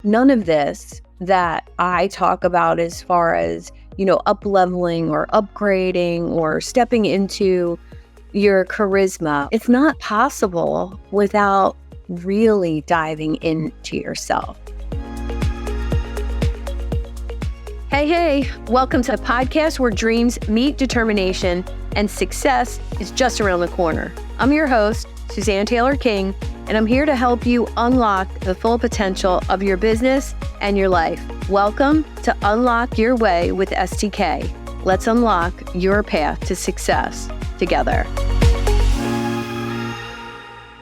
None of this that I talk about as far as, up-leveling or upgrading or stepping into your charisma, it's not possible without really diving into yourself. Hey, welcome to the podcast where dreams meet determination and success is just around the corner. I'm your host, Suzanne Taylor-King, and I'm here to help you unlock the full potential of your business and your life. Welcome to Unlock Your Way with STK. Let's unlock your path to success together.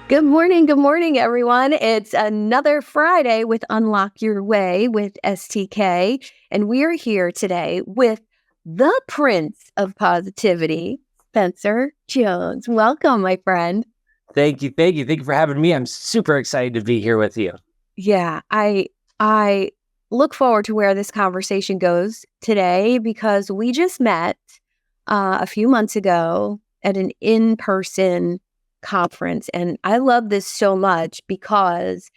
Good morning, everyone. It's another Friday with Unlock Your Way with STK, and we're here today with the Prince of Positivity, Spencer Jones. Welcome, my friend. Thank you for having me. I'm super excited to be here with you. Yeah, I look forward to where this conversation goes today because we just met a few months ago at an in-person conference. And I love this so much because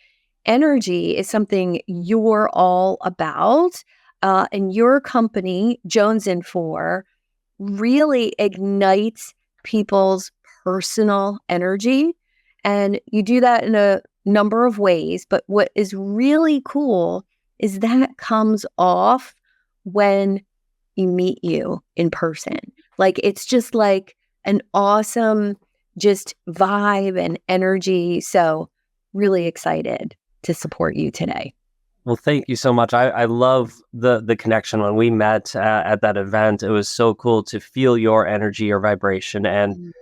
energy is something you're all about. And your company, Jones & For, really ignites people's personal energy. And you do that in a number of ways. But what is really cool is that comes off when you meet you in person. Like, it's just like an awesome just vibe and energy. So really excited to support you today. Well, thank you so much. I love the connection. When we met at that event, it was so cool to feel your energy, your vibration. And,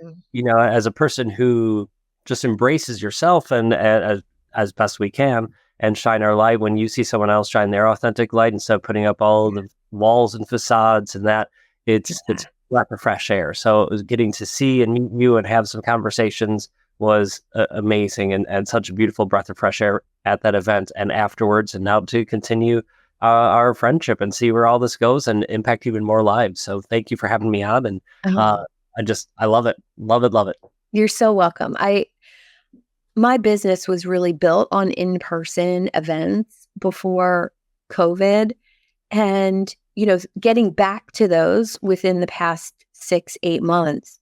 as a person who just embraces yourself and as best we can and shine our light, when you see someone else shine their authentic light instead of putting up all the walls and facades and that, it's breath of fresh air. So it was getting to see and meet you and have some conversations was amazing and such a beautiful breath of fresh air at that event and afterwards, and now to continue our friendship and see where all this goes and impact even more lives. So thank you for having me on, and I love it. Love it. You're so welcome. My business was really built on in-person events before COVID, and getting back to those within the past 6-8 months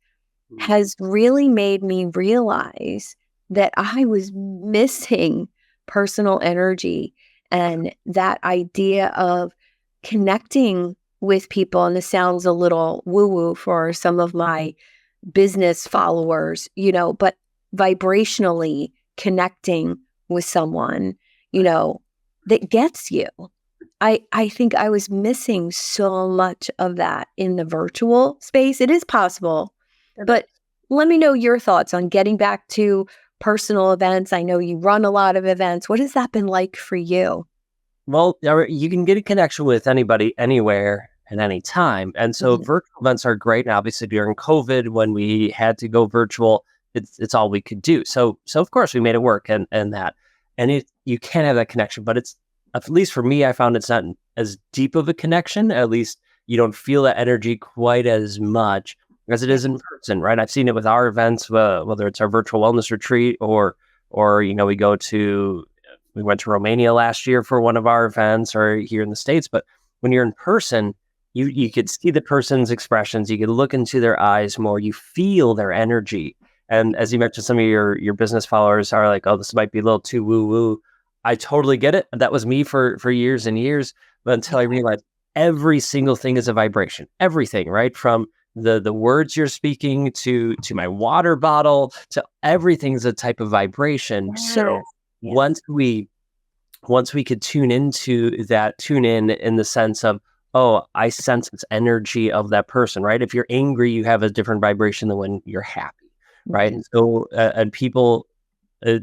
has really made me realize that I was missing personal energy and that idea of connecting with people. And this sounds a little woo-woo for some of my business followers, but vibrationally connecting with someone, that gets you. I think I was missing so much of that in the virtual space. It is possible, but let me know your thoughts on getting back to personal events. I know you run a lot of events. What has that been like for you? Well, you can get a connection with anybody, anywhere, at any time. And so virtual events are great. And obviously during COVID, when we had to go virtual, it's all we could do. So of course we made it work and that. And you can have that connection, but it's, at least for me, I found it's not as deep of a connection. At least you don't feel that energy quite as much as it is in person, right? I've seen it with our events, whether it's our virtual wellness retreat or we went to Romania last year for one of our events, or here in the States. But when you're in person, you could see the person's expressions, you could look into their eyes more, you feel their energy. And as you mentioned, some of your business followers are like, oh, this might be a little too woo-woo. I totally get it. That was me for years and years, but until I realized every single thing is a vibration, everything, right? From the words you're speaking to my water bottle, to everything is a type of vibration. Yes. So once we could tune in in the sense of, oh, I sense this energy of that person, right? If you're angry, you have a different vibration than when you're happy, right? And so, and people,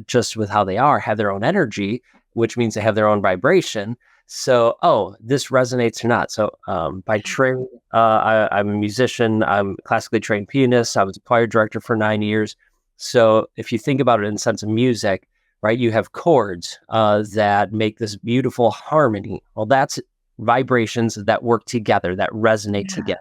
just with how they are, have their own energy, which means they have their own vibration. So, this resonates or not. So, by training, I'm a musician. I'm a classically trained pianist. I was a choir director for 9 years. So if you think about it in the sense of music, right, you have chords that make this beautiful harmony. Well, that's vibrations that work together, that resonate together.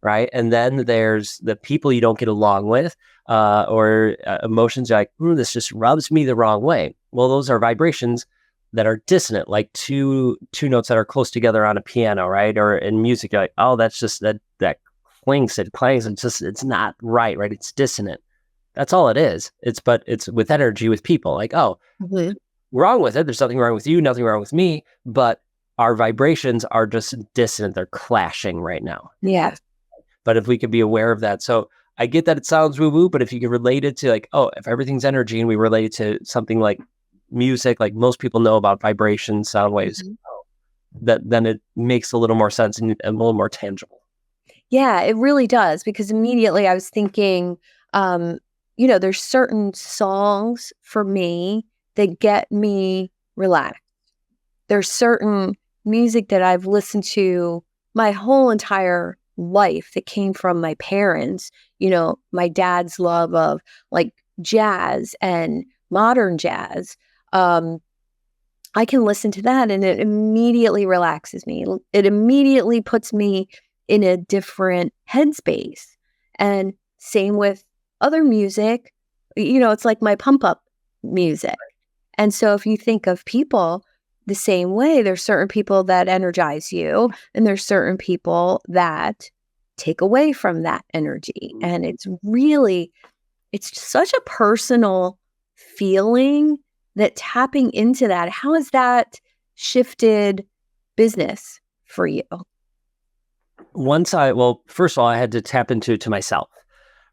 Right. And then there's the people you don't get along with, or emotions like, this just rubs me the wrong way. Well, those are vibrations that are dissonant, like two notes that are close together on a piano, right? Or in music, you're like, oh, that's just that clinks, it clangs, it's not right? It's dissonant. That's all it is. But it's with energy, with people, like, oh, Mhm. wrong with it. There's nothing wrong with you, nothing wrong with me, but our vibrations are just dissonant. They're clashing right now. Yeah. But if we could be aware of that. So I get that it sounds woo-woo, but if you can relate it to like, oh, if everything's energy and we relate it to something like music, like most people know about vibrations, sound waves, Mhm. then it makes a little more sense and a little more tangible. Yeah, it really does, because immediately I was thinking, there's certain songs for me that get me relaxed. There's certain music that I've listened to my whole entire life that came from my parents. My dad's love of like jazz and modern jazz. Um, I can listen to that and it immediately relaxes me. It immediately puts me in a different headspace. And same with other music, it's like my pump up music. And so if you think of people the same way, there's certain people that energize you and there's certain people that take away from that energy. And it's such a personal feeling that tapping into that, how has that shifted business for you? First of all, I had to tap into it to myself.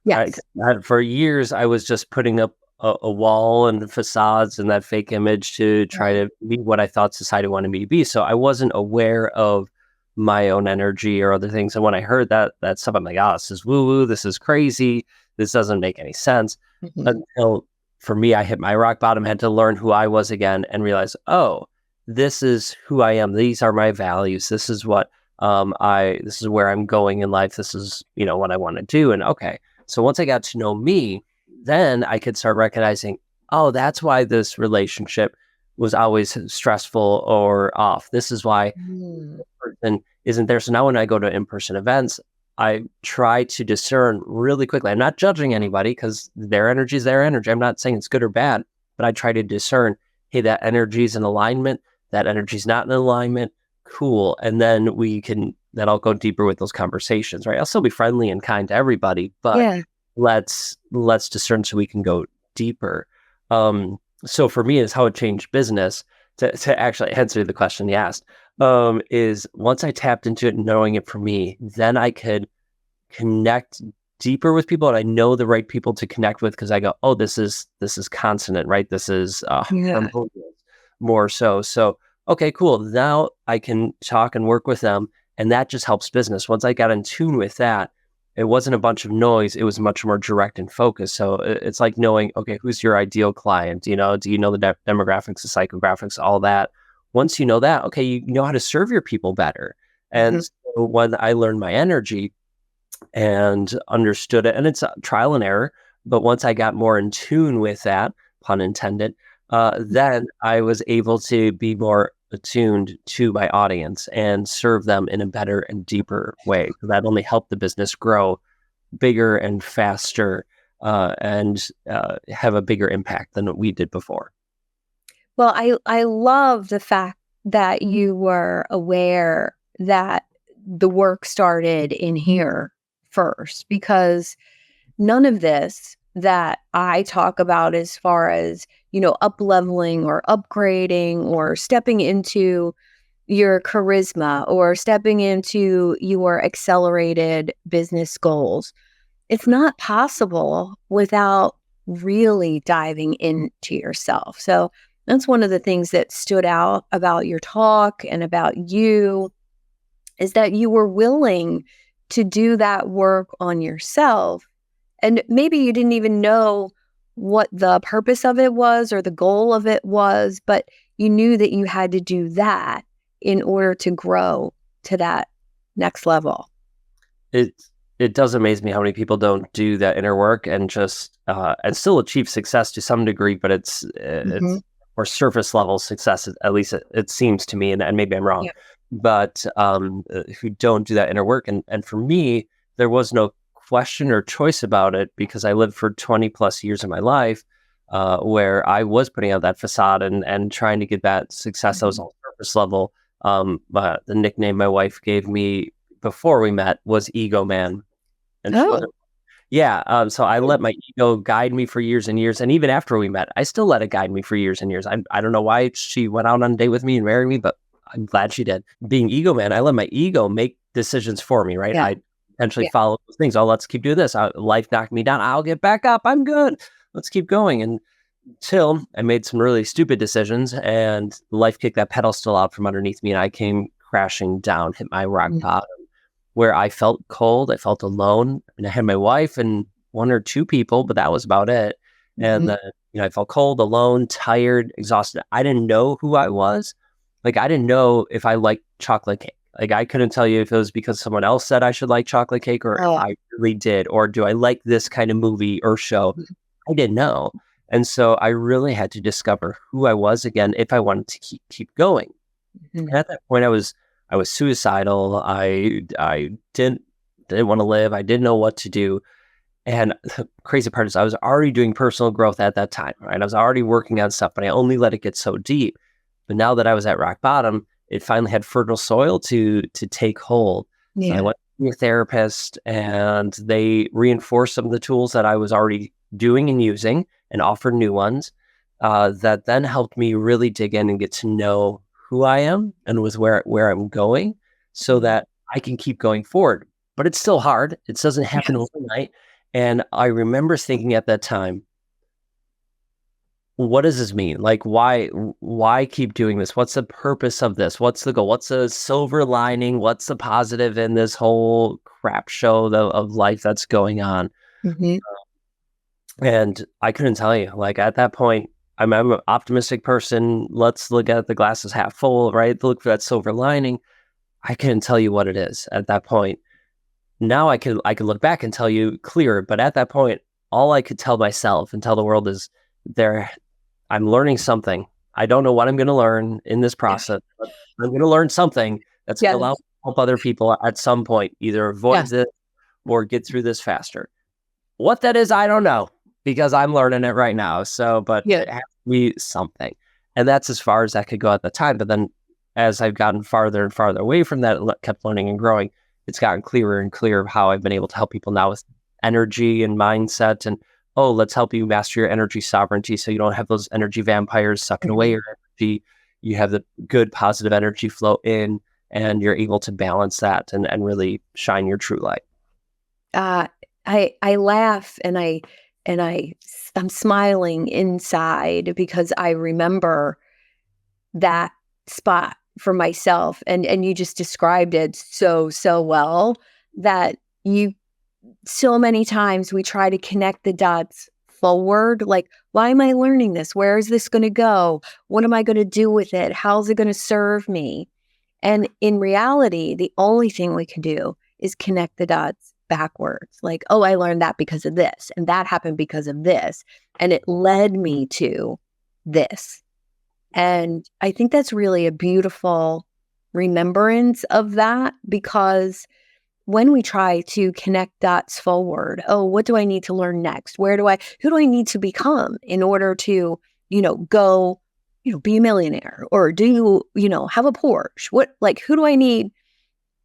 Right? Yes. For years, I was just putting up a wall and facades and that fake image to try Right. to be what I thought society wanted me to be. So I wasn't aware of my own energy or other things. And when I heard that stuff, I'm like, oh, this is woo woo. This is crazy. This doesn't make any sense. Mhm. Until for me, I hit my rock bottom, had to learn who I was again and realize, oh, this is who I am. These are my values. This is what this is where I'm going in life. This is, what I want to do. And okay. So once I got to know me, then I could start recognizing, oh, that's why this relationship was always stressful or off. This is why Mm. this person isn't there. So now when I go to in-person events, I try to discern really quickly. I'm not judging anybody because their energy is their energy. I'm not saying it's good or bad, but I try to discern, hey, that energy is in alignment. That energy is not in alignment. Cool. And then then I'll go deeper with those conversations, right? I'll still be friendly and kind to everybody, but Yeah. let's discern so we can go deeper. So for me, is how it changed business to actually answer the question you asked. Is once I tapped into it, knowing it for me, then I could connect deeper with people, and I know the right people to connect with because I go, oh, this is consonant, right? This is Yeah. harmonious, more so. So okay, cool. Now I can talk and work with them, and that just helps business. Once I got in tune with that, it wasn't a bunch of noise. It was much more direct and focused. So it's like knowing, okay, who's your ideal client? Do you know the demographics, the psychographics, all that? Once you know that, okay, you know how to serve your people better. And Mhm. so when I learned my energy and understood it, and it's trial and error, but once I got more in tune with that, pun intended, then I was able to be more attuned to my audience and serve them in a better and deeper way. So that only helped the business grow bigger and faster, and have a bigger impact than what we did before. Well, I love the fact that you were aware that the work started in here first, because none of this that I talk about as far as, up leveling or upgrading or stepping into your charisma or stepping into your accelerated business goals, it's not possible without really diving into yourself. So that's one of the things that stood out about your talk and about you, is that you were willing to do that work on yourself. And maybe you didn't even know what the purpose of it was or the goal of it was, but you knew that you had to do that in order to grow to that next level. It it does amaze me how many people don't do that inner work and just and still achieve success to some degree, but Hmm. it's or surface level success. At least it seems to me, and maybe I'm wrong, Yeah. but who don't do that inner work. And for me, there was no question or choice about it because I lived for 20 plus years of my life where I was putting out that facade and trying to get that success that was on surface level. The nickname my wife gave me before we met was Ego Man. And she wasn't. Oh. Yeah. So I let my ego guide me for years and years. And even after we met, I still let it guide me for years and years. I don't know why she went out on a date with me and married me, but I'm glad she did. Being ego man, I let my ego make decisions for me, right? Yeah. I potentially Yeah. follow those things. Oh, let's keep doing this. Life knocked me down. I'll get back up. I'm good. Let's keep going. And until I made some really stupid decisions and life kicked that pedestal out from underneath me and I came crashing down, hit my rock bottom where I felt cold. I felt alone. I had my wife and one or two people, but that was about it. And then, I felt cold, alone, tired, exhausted. I didn't know who I was. Like, I didn't know if I liked chocolate cake. Like, I couldn't tell you if it was because someone else said I should like chocolate cake or if I really did, or do I like this kind of movie or show? I didn't know. And so I really had to discover who I was again if I wanted to keep going. And at that point, I was suicidal. I didn't want to live. I didn't know what to do. And the crazy part is I was already doing personal growth at that time, right? I was already working on stuff, but I only let it get so deep. But now that I was at rock bottom, it finally had fertile soil to take hold. So I went to a therapist and they reinforced some of the tools that I was already doing and using and offered new ones that then helped me really dig in and get to know who I am and with where I'm going so that I can keep going forward. But it's still hard. It doesn't happen overnight. And I remember thinking at that time, what does this mean? Like, why keep doing this? What's the purpose of this? What's the goal? What's the silver lining? What's the positive in this whole crap show of life that's going on? And I couldn't tell you. Like, at that point, I'm an optimistic person. Let's look at the glasses half full, right? Look for that silver lining. I couldn't tell you what it is at that point. Now I could look back and tell you clearer, but at that point, all I could tell myself and tell the world is I'm learning something. I don't know what I'm going to learn in this process, but I'm going to learn something that's going to allow me to help other people at some point, either avoid this or get through this faster. What that is, I don't know, because I'm learning it right now. So, but it has to be something. And that's as far as that could go at the time. But then as I've gotten farther and farther away from that, kept learning and growing, it's gotten clearer and clearer of how I've been able to help people now with energy and mindset and, let's help you master your energy sovereignty so you don't have those energy vampires sucking away your energy. You have the good positive energy flow in and you're able to balance that and really shine your true light. I laugh and I'm smiling inside because I remember that spot for myself and you just described it so well that so many times we try to connect the dots forward, like, why am I learning this? Where is this going to go? What am I going to do with it? How's it going to serve me? And in reality, the only thing we can do is connect the dots backwards. Like, oh, I learned that because of this, and that happened because of this, and it led me to this. And I think that's really a beautiful remembrance of that, because when we try to connect dots forward, oh, what do I need to learn next? Who do I need to become in order to, go, be a millionaire or do have a Porsche? Who do I need?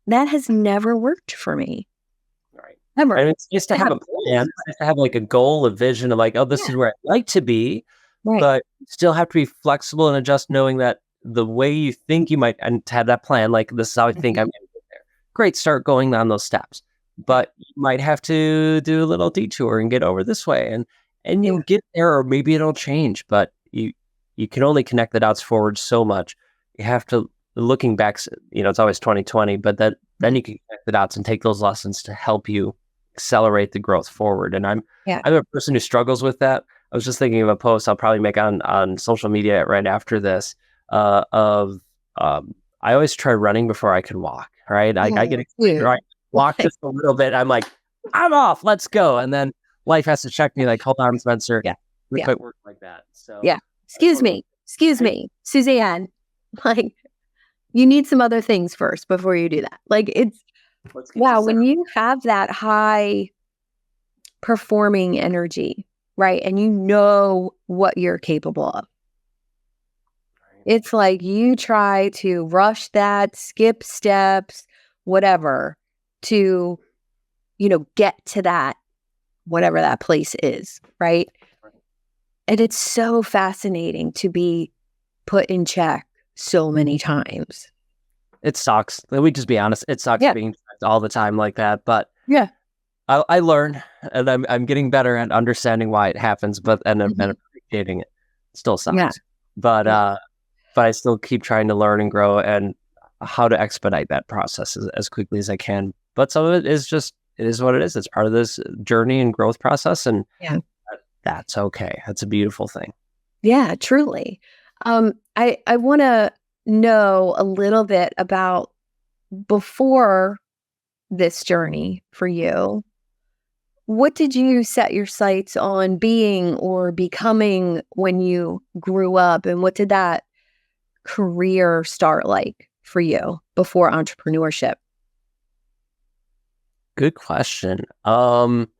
That has never worked for me. Right. Ever. And it's just to have a plan, just to have like a goal, a vision of like, oh, this is where I'd like to be, but still have to be flexible and adjust, knowing that the way you think you might, and to have that plan, like this is how I think I'm going to get there. Great, start going on those steps, but you might have to do a little detour and get over this way, and you'll get there, or maybe it'll change. But you can only connect the dots forward so much. You have to, looking back, it's always 2020, but then you can connect the dots and take those lessons to help you accelerate the growth forward. And I'm a person who struggles with that. I was just thinking of a post I'll probably make on social media right after this. I always try running before I can walk. Right, I get excited. Right, walk just a little bit. I'm like, I'm off. Let's go. And then life has to check me. Like, hold on, Spencer. We quite work like that. So Excuse me, Suzanne. Like, you need some other things first before you do that. Like, it's wow. When you have that high performing energy, right? And you know what you're capable of. It's like you try to rush that, skip steps, whatever, to, get to that, whatever that place is, right? And it's so fascinating to be put in check so many times. It sucks. Let me just be honest. It sucks Yeah. being checked all the time like that. But Yeah. I learn, and I'm getting better at understanding why it happens, but and Mhm. appreciating it. Still Yeah. sucks. But Yeah. but I still keep trying to learn and grow and how to expedite that process as quickly as I can. But some of it is just, it is what it is. It's part of this journey and growth process. And Yeah. that's okay. That's a beautiful thing. Yeah, truly. I want to know a little bit about before this journey for you. What did you set your sights on being or becoming when you grew up? And what did that career start like for you before entrepreneurship? Good question. Um,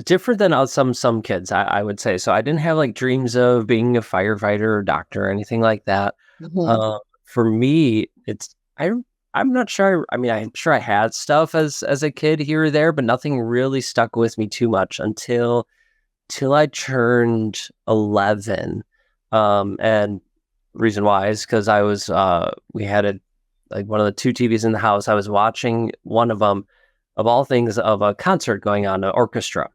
Different than some kids, I would say. So I didn't have like dreams of being a firefighter or doctor or anything like that. Mhm. For me, I'm not sure. I mean, I'm sure I had stuff as a kid here or there, but nothing really stuck with me too much until till I turned 11. And reason why is because I was we had a like one of the two TVs in the house. I was watching one of them, of all things, of a concert going on, an orchestra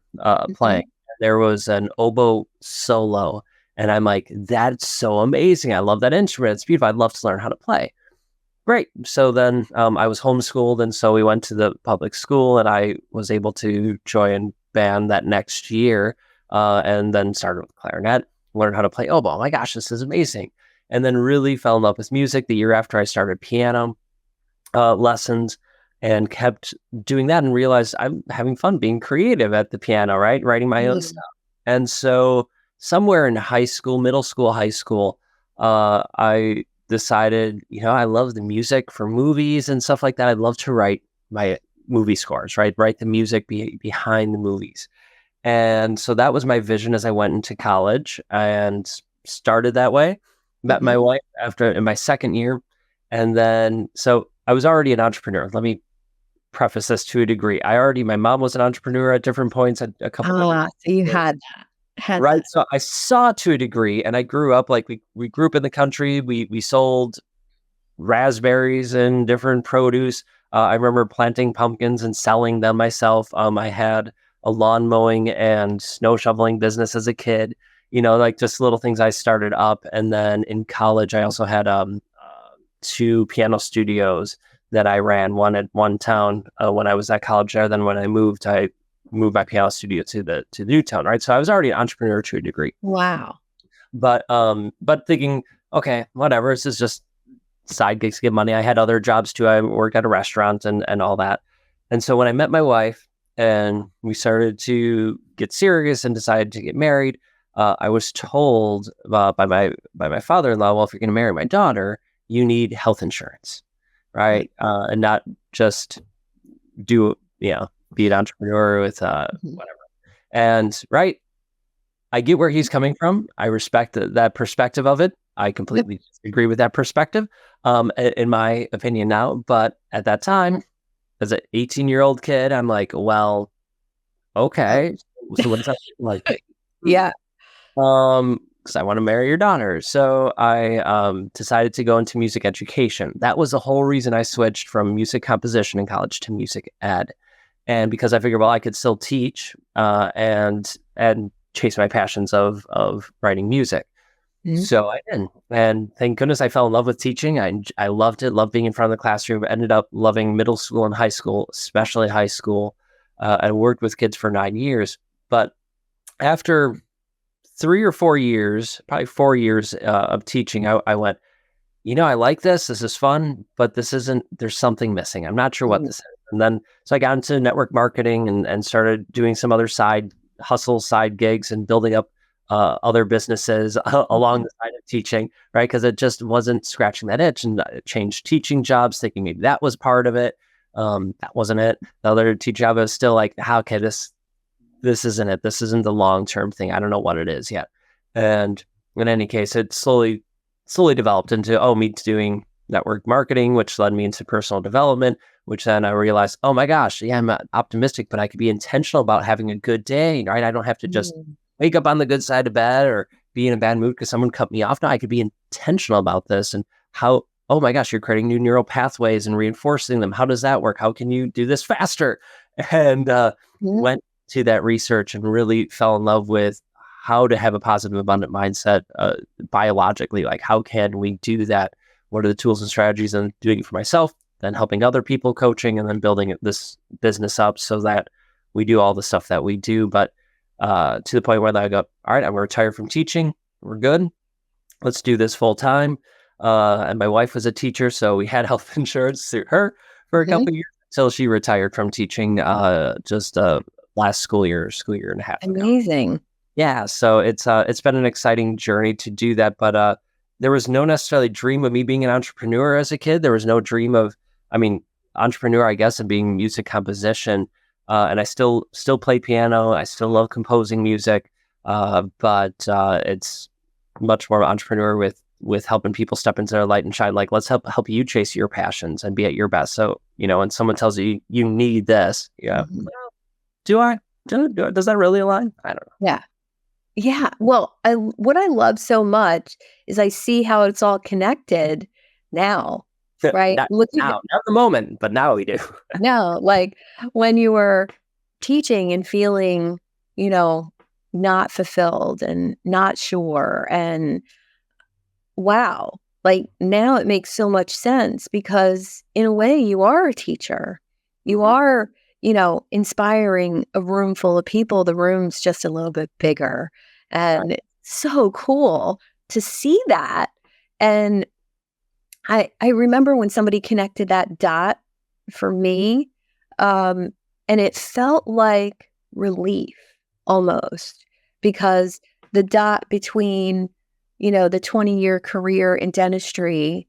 playing. Mhm. There was an oboe solo, and I'm like, that's so amazing. I love that instrument. It's beautiful. I'd love to learn how to play. Great. So then I was homeschooled, and so we went to the public school, and I was able to join band that next year, and then started with clarinet, learned how to play oboe. Oh my gosh, this is amazing! And then really fell in love with music the year after I started piano lessons, and kept doing that, and realized I'm having fun being creative at the piano, right? Writing my own Mhm. stuff. And so somewhere in high school, middle school, high school, I decided, I love the music for movies and stuff like that. I'd love to write my movie scores, right? Write the music behind the movies. And so that was my vision as I went into college and started that way. Met my Mhm. wife after in my second year. And then, so I was already an entrepreneur. Let me preface this to a degree. My mom was an entrepreneur at different points at a couple different, Ah, so you had that. Had right? that. So I saw to a degree, and I grew up like we grew up in the country. We sold raspberries and different produce. I remember planting pumpkins and selling them myself. I had a lawn mowing and snow shoveling business as a kid. Like just little things I started up. And then in college, I also had two piano studios that I ran. One at one town when I was at college there. Then when I moved my piano studio to the new town. Right, so I was already an entrepreneur to a degree. Wow. But thinking, okay, whatever. This is just side gigs to get money. I had other jobs too. I worked at a restaurant and all that. And so when I met my wife and we started to get serious and decided to get married, I was told by my father-in-law, well, if you're going to marry my daughter, you need health insurance, Right. right? And not just do be an entrepreneur with Mhm. whatever. And right, I get where he's coming from. I respect that perspective of it. I Yep. completely agree with that perspective, in my opinion now. But at that time, as an 18-year-old kid, I'm like, well, Oh. okay. So what does that look like? Yeah. Because I want to marry your daughter. So I decided to go into music education. That was the whole reason I switched from music composition in college to music ed. And because I figured, well, I could still teach and chase my passions of writing music. Mhm. So I did, and thank goodness I fell in love with teaching. I loved it, loved being in front of the classroom. Ended up loving middle school and high school, especially high school. I worked with kids for 9 years, but after 3 or 4 years, probably 4 years of teaching, I went, I like this. This is fun, but this isn't. There's something missing. I'm not sure what Mhm. this is. And then so I got into network marketing and started doing some other side hustles, side gigs, and building up other businesses along Mhm. the side of teaching, right? Because it just wasn't scratching that itch, and I changed teaching jobs, thinking maybe that was part of it. That wasn't it. The other teacher I was still like, how okay, this isn't it. This isn't the long-term thing. I don't know what it is yet. And in any case, it slowly developed into, me doing network marketing, which led me into personal development, which then I realized, oh my gosh, yeah, I'm optimistic, but I could be intentional about having a good day, right? I don't have to just wake up on the good side of bed or be in a bad mood because someone cut me off. No, I could be intentional about this and how, oh my gosh, you're creating new neural pathways and reinforcing them. How does that work? How can you do this faster? And went to that research and really fell in love with how to have a positive, abundant mindset biologically. Like, how can we do that? What are the tools and strategies? And doing it for myself, then helping other people, coaching, and then building this business up so that we do all the stuff that we do. But to the point where I go, all right, I'm going to retire from teaching. We're good. Let's do this full time. And my wife was a teacher, so we had health insurance through her for a couple of years until she retired from teaching just last school year and a half ago. Amazing. Yeah, so it's been an exciting journey to do that, but there was no necessarily dream of me being an entrepreneur as a kid. There was no dream of, entrepreneur, I guess, and being music composition. And I still play piano. I still love composing music, but it's much more entrepreneur with helping people step into their light and shine. Like, let's help you chase your passions and be at your best. So, when someone tells you you need this, do I? Does that really align? I don't know. Yeah. Yeah. Well, what I love so much is I see how it's all connected now, right? Not the moment, but now we do. No, like when you were teaching and feeling, not fulfilled and not sure. And wow, like now it makes so much sense because in a way you are a teacher. You are, inspiring a room full of people. The room's just a little bit bigger. And it's so cool to see that. And I remember when somebody connected that dot for me, and it felt like relief almost because the dot between, the 20-year career in dentistry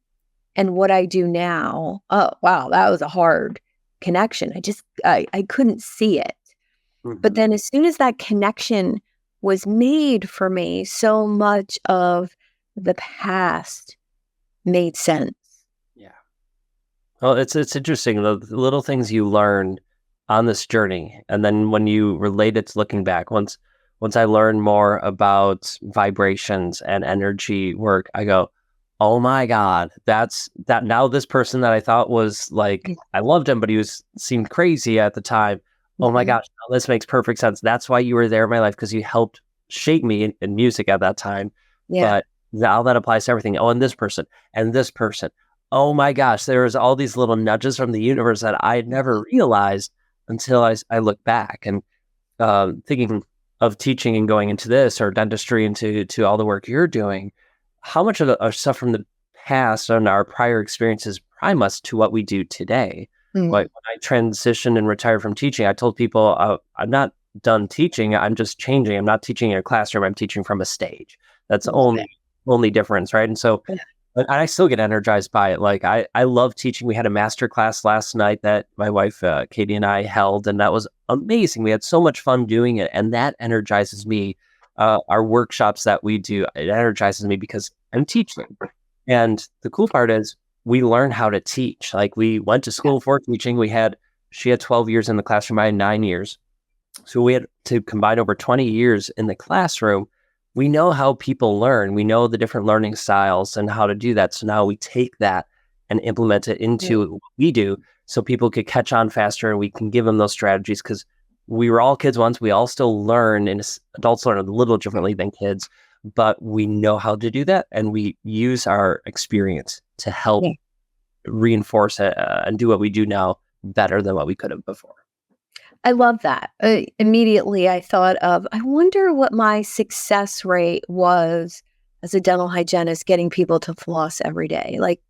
and what I do now, oh, wow, that was a hard connection. I couldn't see it. But then as soon as that connection was made for me, so much of the past made sense. Yeah. Well, it's interesting, the little things you learn on this journey. And then when you relate it to looking back, once I learned more about vibrations and energy work, I go, oh my God, that's that. Now this person that I thought was like, I loved him, but he seemed crazy at the time. Oh my gosh, now this makes perfect sense. That's why you were there in my life, because you helped shape me in music at that time. Yeah. But now that applies to everything. Oh, and this person and this person. Oh my gosh, there's all these little nudges from the universe that I had never realized until I look back and thinking of teaching and going into this or dentistry into all the work you're doing. How much of our stuff from the past and our prior experiences prime us to what we do today? Like when I transitioned and retired from teaching, I told people I'm not done teaching. I'm just changing. I'm not teaching in a classroom. I'm teaching from a stage. That's the only difference, right? And so I still get energized by it. Like I love teaching. We had a master class last night that my wife, Katie, and I held, and that was amazing. We had so much fun doing it, and that energizes me. Our workshops that we do, it energizes me because I'm teaching. And the cool part is we learn how to teach. Like we went to school for teaching. She had 12 years in the classroom. I had 9 years. So we had to combine over 20 years in the classroom. We know how people learn. We know the different learning styles and how to do that. So now we take that and implement it into what we do so people could catch on faster and we can give them those strategies, because we were all kids once. We all still learn, and adults learn a little differently than kids, but we know how to do that. And we use our experience to help reinforce it and do what we do now better than what we could have before. I love that. Immediately, I thought of, I wonder what my success rate was as a dental hygienist getting people to floss every day. Like,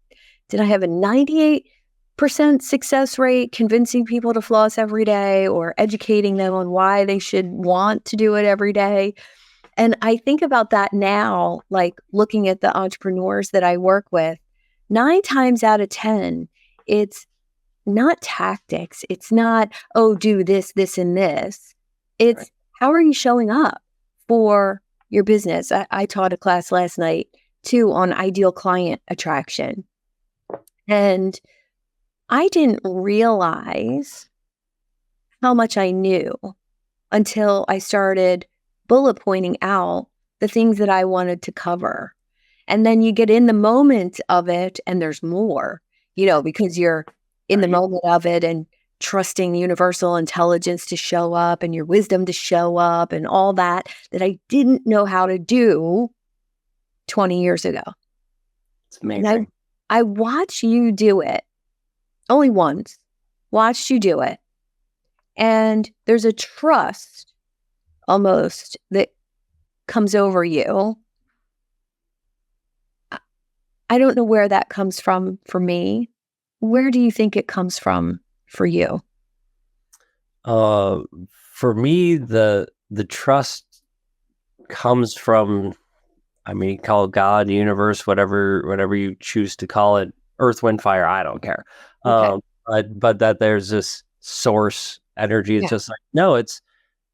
did I have a 98% success rate convincing people to floss every day or educating them on why they should want to do it every day? And I think about that now, like looking at the entrepreneurs that I work with, 9 times out of 10, it's not tactics. It's not, oh, do this, this, and this. It's Right. how are you showing up for your business? I taught a class last night too on ideal client attraction. And I didn't realize how much I knew until I started bullet pointing out the things that I wanted to cover. And then you get in the moment of it and there's more, because you're in the Right. moment of it and trusting universal intelligence to show up and your wisdom to show up and all that I didn't know how to do 20 years ago. It's And amazing. I watched you do it only once, watched you do it. And there's a trust almost that comes over you. I don't know where that comes from for me. Where do you think it comes from for you? For me, the trust comes from, I mean, call it God, the universe, whatever you choose to call it, earth, wind, fire, I don't care. Okay. But that there's this source energy. It's Yeah. just like, no,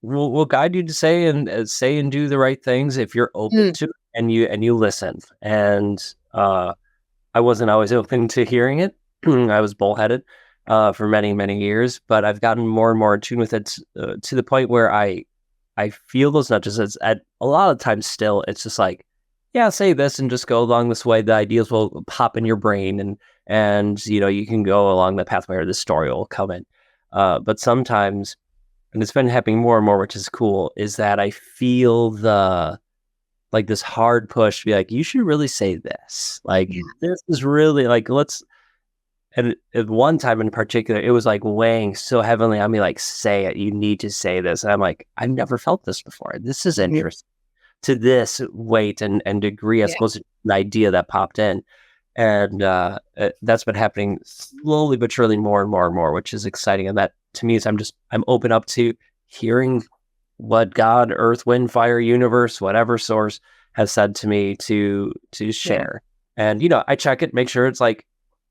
we'll guide you to say and do the right things if you're open Mm. to it and you listen. And I wasn't always open to hearing it. I was bullheaded for many, many years, but I've gotten more and more in tune with it to the point where I feel those nudges. It's at a lot of times still, it's just like, yeah, say this and just go along this way. The ideas will pop in your brain and you can go along the pathway or the story will come in. But sometimes, and it's been happening more and more, which is cool, is that I feel this hard push to be like, you should really say this. Like, Yeah. this is really like, and at one time in particular, it was like weighing so heavily on me, like, say it, you need to say this. And I'm like, I've never felt this before. This is Mhm. interesting to this weight and degree as Yeah. opposed to an idea that popped in. And that's been happening slowly but surely more and more and more, which is exciting. And that to me is I'm open up to hearing what God, earth, wind, fire, universe, whatever source has said to me to Yeah. share. And, I check it, make sure it's like,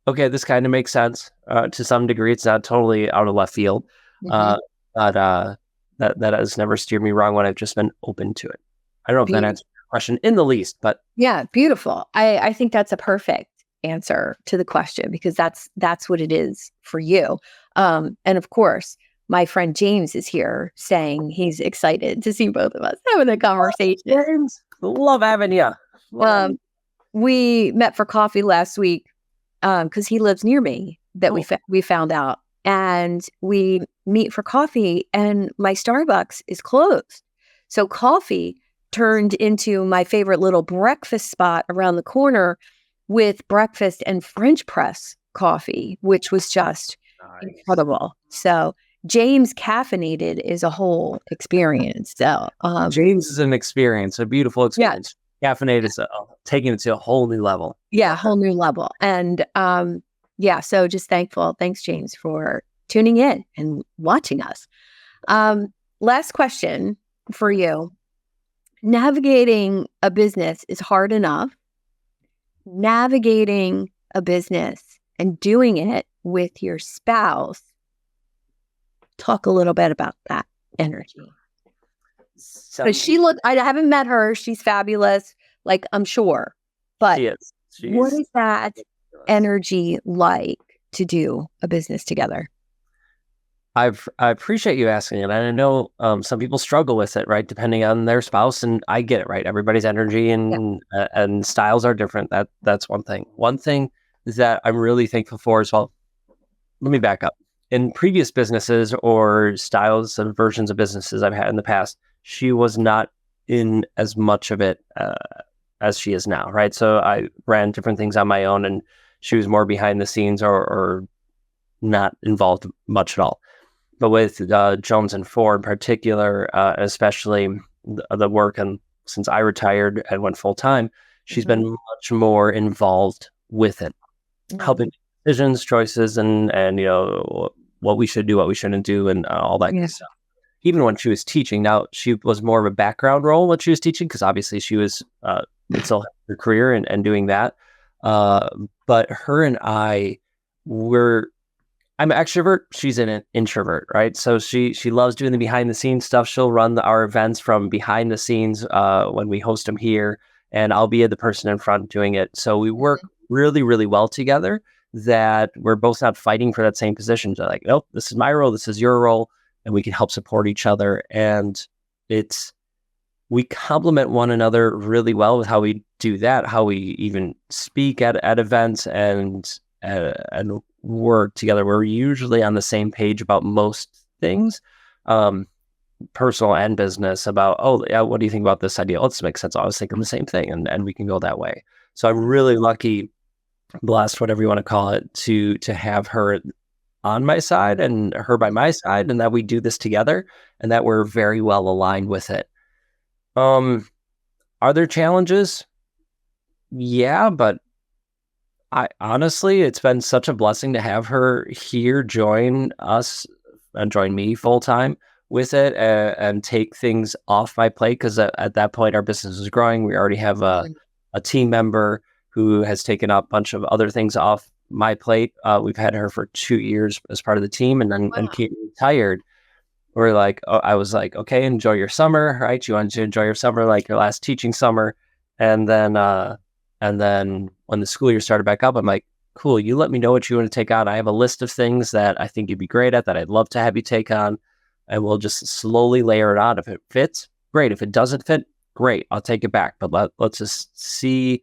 okay, this kind of makes sense to some degree. It's not totally out of left field. Mhm. Uh, but that has never steered me wrong when I've just been open to it. I don't know if that Beautiful. answers your question in the least, but Yeah, beautiful. I think that's a perfect answer to the question because that's what it is for you. And of course, my friend James is here saying he's excited to see both of us having a conversation. James, love having you. Um, we met for coffee last week because he lives near me that Cool. we found out, and we meet for coffee, and my Starbucks is closed, so coffee turned into my favorite little breakfast spot around the corner with breakfast and French press coffee, which was just Nice. incredible. So James caffeinated is a whole experience. So James is an experience, a beautiful yeah, experience. Caffeinated is taking it to a whole new level. yeah, whole new level. And yeah, so just thankful. Thanks, James, for tuning in and watching us. Last question for you. Navigating a business is hard enough. Navigating a business and doing it with your spouse. Talk a little bit about that energy. Because I haven't met her. She's fabulous. Like, I'm sure. But she is. what She's is that energy like to do a business together? I appreciate you asking it. And I know some people struggle with it, right? Depending on their spouse, and I get it, right? Everybody's energy Yeah. and styles are different. That's one thing. One thing is that I'm really thankful for as well. Let me back up. In previous businesses or styles and versions of businesses I've had in the past, she was not in as much of it as she is now, right? So I ran different things on my own, and she was more behind the scenes or not involved much at all. But with Jones and Ford in particular, especially the work, and since I retired and went full time, she's been much more involved with it, helping decisions, choices, and what we should do, what we shouldn't do, and all that good stuff. Even when she was teaching, now she was more of a background role when she was teaching, because obviously she was still her career and doing that. But her and I were I'm an extrovert. She's an introvert, right? So she loves doing the behind the scenes stuff. She'll run our events from behind the scenes when we host them here, and I'll be the person in front doing it. So we work really, really well together. That we're both not fighting for that same position. So like, nope, this is my role, this is your role, and we can help support each other. And we complement one another really well with how we do that, how we even speak at events and work together. We're usually on the same page about most things, personal and business, about, oh, yeah, what do you think about this idea? Oh, this makes sense. I was thinking the same thing, and we can go that way. So I'm really lucky, blessed, whatever you want to call it, to have her on my side and her by my side, and that we do this together and that we're very well aligned with it. Are there challenges? Yeah, but I honestly, it's been such a blessing to have her here join us and join me full time with it, and take things off my plate, because at that point our business is growing. We already have a team member who has taken up a bunch of other things off my plate. We've had her for 2 years as part of the team, and then and Kate retired. We're like, oh, I was like, okay, enjoy your summer, right? You want to enjoy your summer, like your last teaching summer. And then when the school year started back up, I'm like, cool, you let me know what you want to take on. I have a list of things that I think you'd be great at, that I'd love to have you take on. And we'll just slowly layer it on. If it fits, great. If it doesn't fit, great. I'll take it back. But let's just see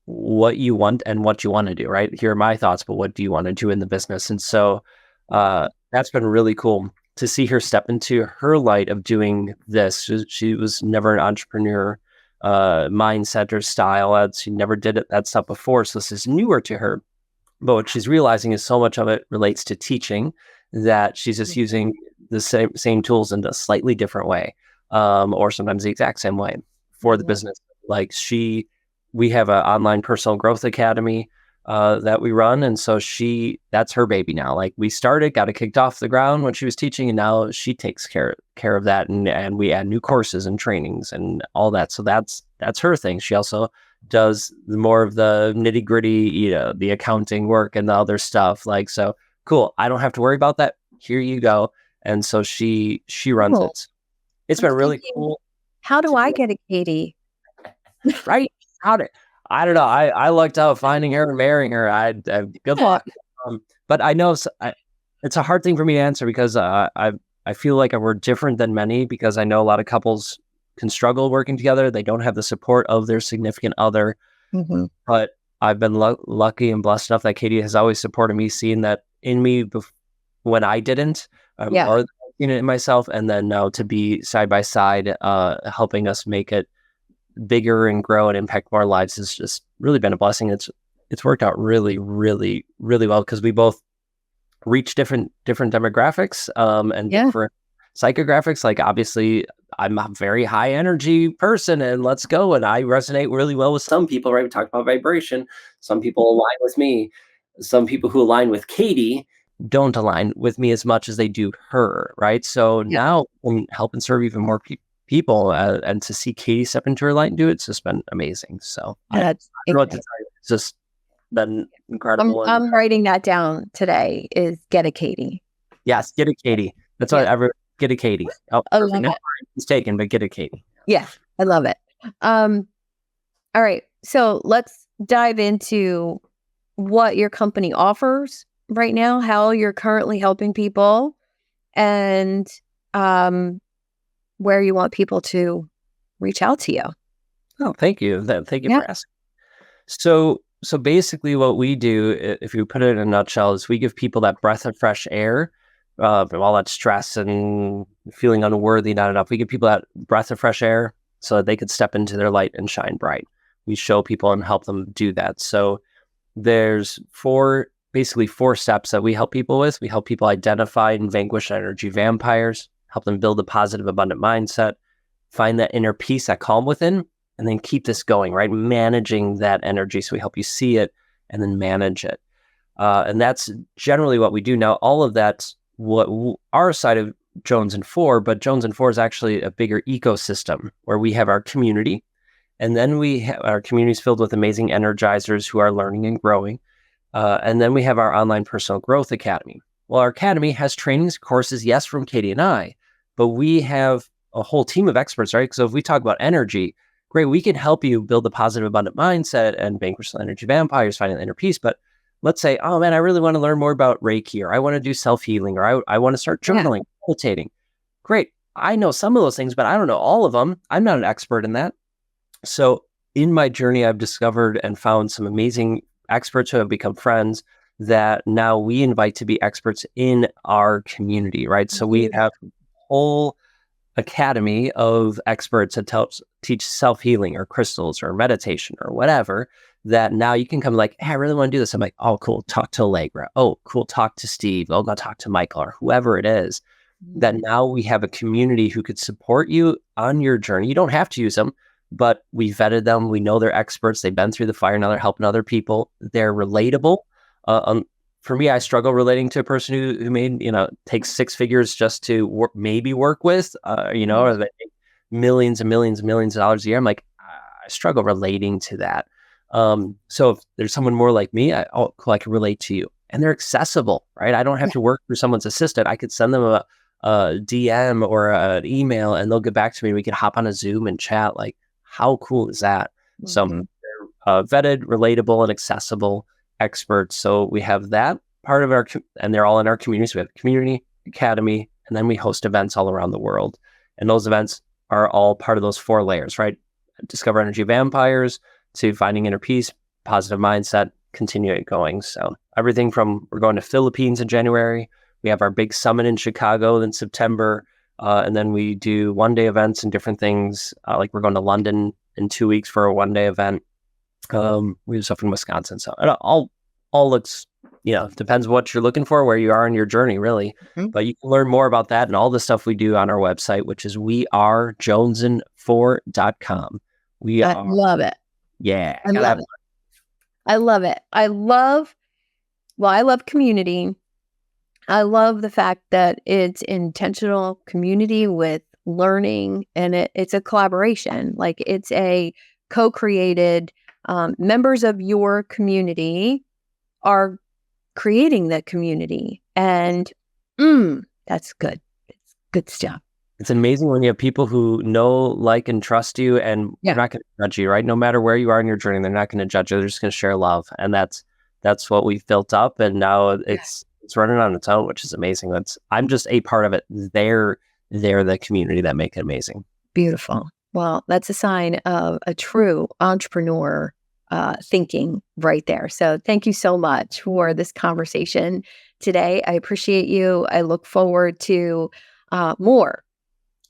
what you want and what you want to do, right? Here are my thoughts, but what do you want to do in the business? And so that's been really cool to see her step into her light of doing this. She was never an entrepreneur mindset or style. She never did that stuff before. So this is newer to her. But what she's realizing is so much of it relates to teaching, that she's just using the same tools in a slightly different way, or sometimes the exact same way for the business. Like we have an online personal growth academy that we run. And so that's her baby now. Like, we got it kicked off the ground when she was teaching, and now she takes care of that. And we add new courses and trainings and all that. So that's her thing. She also does more of the nitty gritty, the accounting work and the other stuff. Like, so cool. I don't have to worry about that. Here you go. And so she runs it. It's been really cool. How do I get a Katie? Right? I don't know. I lucked out finding her and marrying her. Good luck. But I know it's a hard thing for me to answer, because I feel like we're different than many, because I know a lot of couples can struggle working together. They don't have the support of their significant other. Mm-hmm. But I've been lucky and blessed enough that Katie has always supported me, seeing that in me when I didn't, or seeing it in myself, and then now to be side by side, helping us make it bigger and grow and impact more lives has just really been a blessing. It's worked out really, really, really well, because we both reach different demographics and different psychographics. Like, obviously I'm a very high energy person, and let's go, and I resonate really well with some people, right? We talked about vibration. Some people align with me. Some people who align with Katie don't align with me as much as they do her, right? So now I'm helping serve even more people, and to see Katie step into her light and do it's just been amazing. So I don't know what to tell you. It's just been incredible. I'm writing that down today, is get a Katie. Yes, get a Katie. That's what get a Katie. Oh, it's taken, but get a Katie. Yeah, I love it. All right, so let's dive into what your company offers right now, how you're currently helping people, and where you want people to reach out to you. Oh, thank you. Thank you for asking. So basically what we do, if you put it in a nutshell, is we give people that breath of fresh air, all that stress and feeling unworthy, not enough. We give people that breath of fresh air so that they could step into their light and shine bright. We show people and help them do that. So there's basically four steps that we help people with. We help people identify and vanquish energy vampires, help them build a positive, abundant mindset, find that inner peace, that calm within, and then keep this going, right? Managing that energy. So we help you see it and then manage it. And that's generally what we do. Now, all of that's what our side of Jones and Four, but Jones and Four is actually a bigger ecosystem where we have our community. And then we have our communities filled with amazing energizers who are learning and growing. And then we have our online personal growth academy. Well, our academy has trainings, courses, yes, from Katie and I, but we have a whole team of experts, right? So if we talk about energy, great, we can help you build a positive, abundant mindset and vanquish the energy vampires, finding the inner peace. But let's say, oh man, I really want to learn more about Reiki, or I want to do self-healing, or I want to start journaling, meditating. Great. I know some of those things, but I don't know all of them. I'm not an expert in that. So in my journey, I've discovered and found some amazing experts who have become friends that now we invite to be experts in our community, right? So we have a whole academy of experts that teach self-healing or crystals or meditation or whatever, that now you can come like, hey, I really want to do this. I'm like, oh, cool. Talk to Allegra. Oh, cool. Talk to Steve. Oh, go talk to Michael or whoever it is. That now we have a community who could support you on your journey. You don't have to use them, but we vetted them. We know they're experts. They've been through the fire. Now they're helping other people. They're relatable. For me, I struggle relating to a person who made, takes six figures just to maybe work with, or they make millions and millions and millions of dollars a year. I'm like, I struggle relating to that. So if there's someone more like me, cool, I can relate to you. And they're accessible, right? I don't have to work for someone's assistant. I could send them a DM or an email and they'll get back to me. We can hop on a Zoom and chat. Like, how cool is that? So they're vetted, relatable, and accessible experts. So we have that part of and they're all in our community. So we have community, academy, and then we host events all around the world. And those events are all part of those 4 layers, right? Discover energy vampires to finding inner peace, positive mindset, continue it going. So everything from, we're going to Philippines in January. We have our big summit in Chicago in September. And then we do one-day events and different things. Like we're going to London in 2 weeks for a one-day event. We do stuff in Wisconsin. So it all looks, depends what you're looking for, where you are in your journey, really. But you can learn more about that and all the stuff we do on our website, which is wearejonesin4.com. I love it. Yeah. I love it. I love it. I love community. I love the fact that it's intentional community with learning, and it's a collaboration. Like, it's a co-created, members of your community are creating the community, and that's good. It's good stuff. It's amazing when you have people who know, like, and trust you, and they're not going to judge you, right? No matter where you are in your journey, they're not going to judge you. They're just going to share love. And that's what we've built up. And now it's running on its own, which is amazing. I'm just a part of it. They're the community that make it amazing. Beautiful. Well, that's a sign of a true entrepreneur thinking right there. So thank you so much for this conversation today. I appreciate you. I look forward to more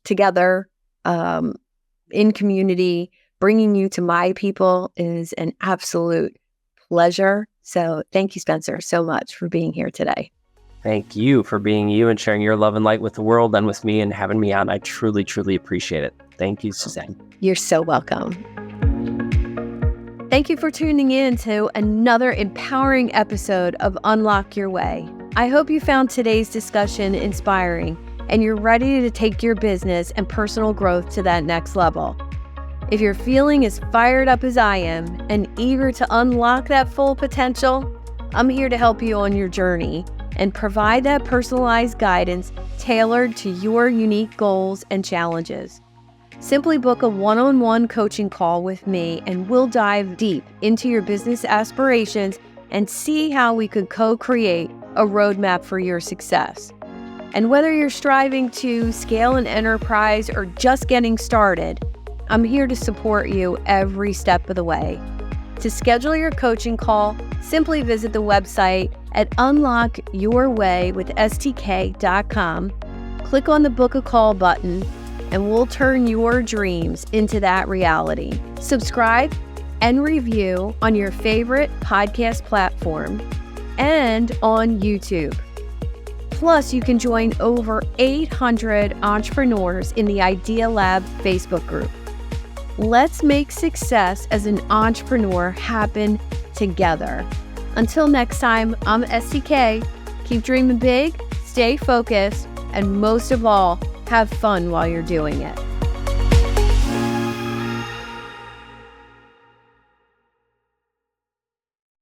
together in community. Bringing you to my people is an absolute pleasure. So thank you, Spencer, so much for being here today. Thank you for being you and sharing your love and light with the world and with me and having me on. I truly, truly appreciate it. Thank you, Suzanne. You're so welcome. Thank you for tuning in to another empowering episode of Unlock Your Way. I hope you found today's discussion inspiring and you're ready to take your business and personal growth to that next level. If you're feeling as fired up as I am and eager to unlock that full potential, I'm here to help you on your journey and provide that personalized guidance tailored to your unique goals and challenges. Simply book a one-on-one coaching call with me and we'll dive deep into your business aspirations and see how we could co-create a roadmap for your success. And whether you're striving to scale an enterprise or just getting started, I'm here to support you every step of the way. To schedule your coaching call, simply visit the website at unlockyourwaywithstk.com, click on the Book a Call button, and we'll turn your dreams into that reality. Subscribe and review on your favorite podcast platform and on YouTube. Plus, you can join over 800 entrepreneurs in the Idea Lab Facebook group. Let's make success as an entrepreneur happen together. Until next time, I'm STK. Keep dreaming big, stay focused, and most of all, have fun while you're doing it.